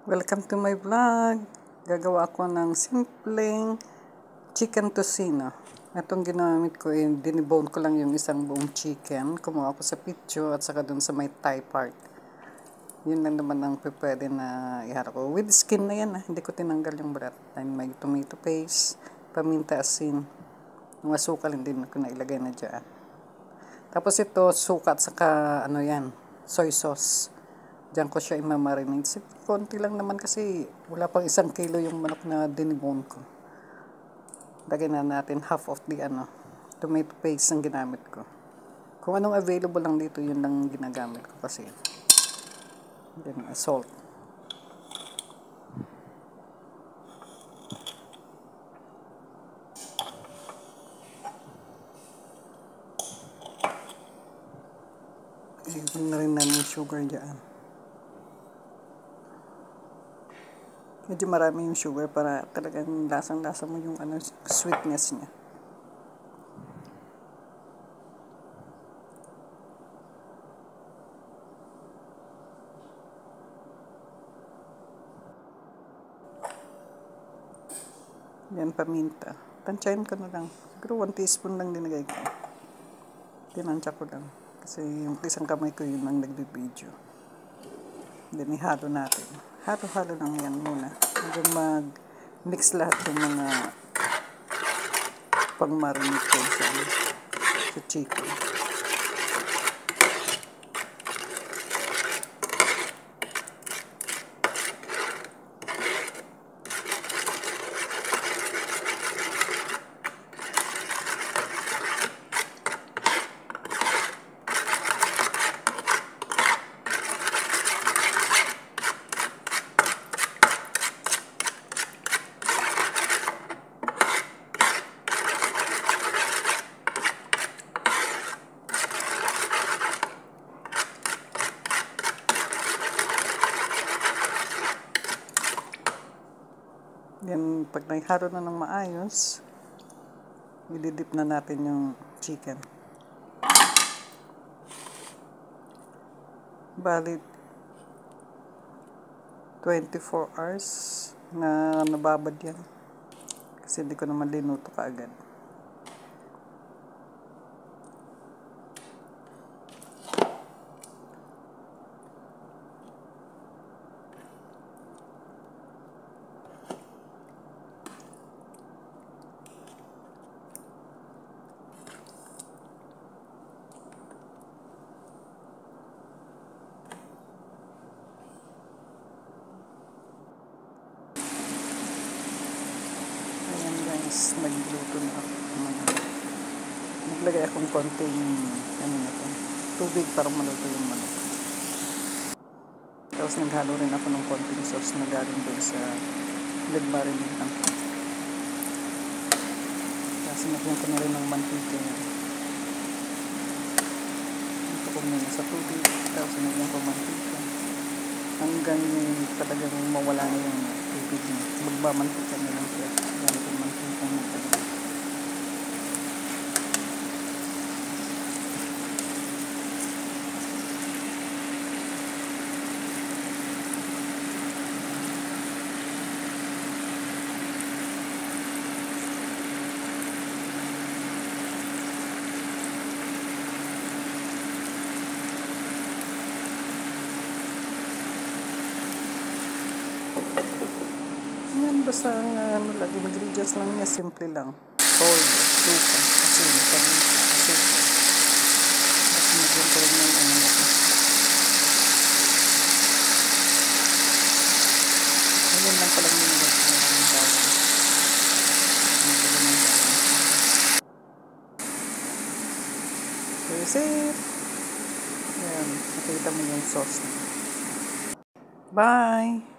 Welcome to my vlog. Gagawa ako ng simpleng chicken tocino. Itong ginamit ko, dinibone ko lang yung isang buong chicken. Kumuha ako sa picture at saka dun sa may thigh part. Yun lang naman ang pwede na iharo ko. With skin na yan, hindi ko tinanggal yung balat. And may tomato paste, paminta, asin. Yung asukal, hindi ko na ilagay na dyan. Tapos ito, suka at saka soy sauce. Diyan ko siya imamarinate. Konti lang naman kasi wala pang 1 kilo yung manok na dinibone ko. Lagyan na natin half of the tomato paste ang ginamit ko. Kung anong available lang dito, yun lang ginagamit ko kasi. Then salt. Ilagyan na rin namin sugar dyan. Medyo marami yung sugar para talagang lasang-lasa mo yung sweetness niya. Yan, paminta. Tansyahin ko na lang. Siguro 1 teaspoon lang dinagay ko. Tinansya ko lang. Kasi yung isang kamay ko yun ang nagbibideo. Then ihalo natin. Halo-halo lang yan muna. Hanggang mag-mix lahat yung mga pang-marinate ko sa chicken. Yan, pag naiharo na ng maayos, ididip na natin yung chicken. Bali, 24 hours na nababad yan. Kasi hindi ko naman linuto kaagad. Nagluto na ako. Naglagay akong konting tubig para maluto yung manok. Tapos naghalo rin ako ng konting sauce na galing doon sa nag-marinate lang. Tapos sinakyan ko na rin ng mantika. Ito ko muna sa tubig. Tapos sinakyan ko mantika. Hanggang talagang mawala na yung tubig niya. Magbamantika na lang siya. Gamit yung mantika na talaga. Yan, basta ang ingredients lang niya, simple lang. Toyo, suka, asin, paminta, asukal. At medyo ko rin yung Ngayon lang palang nilagay ko ng bawang. That's it. Yan, nakita mo yung sauce. Bye!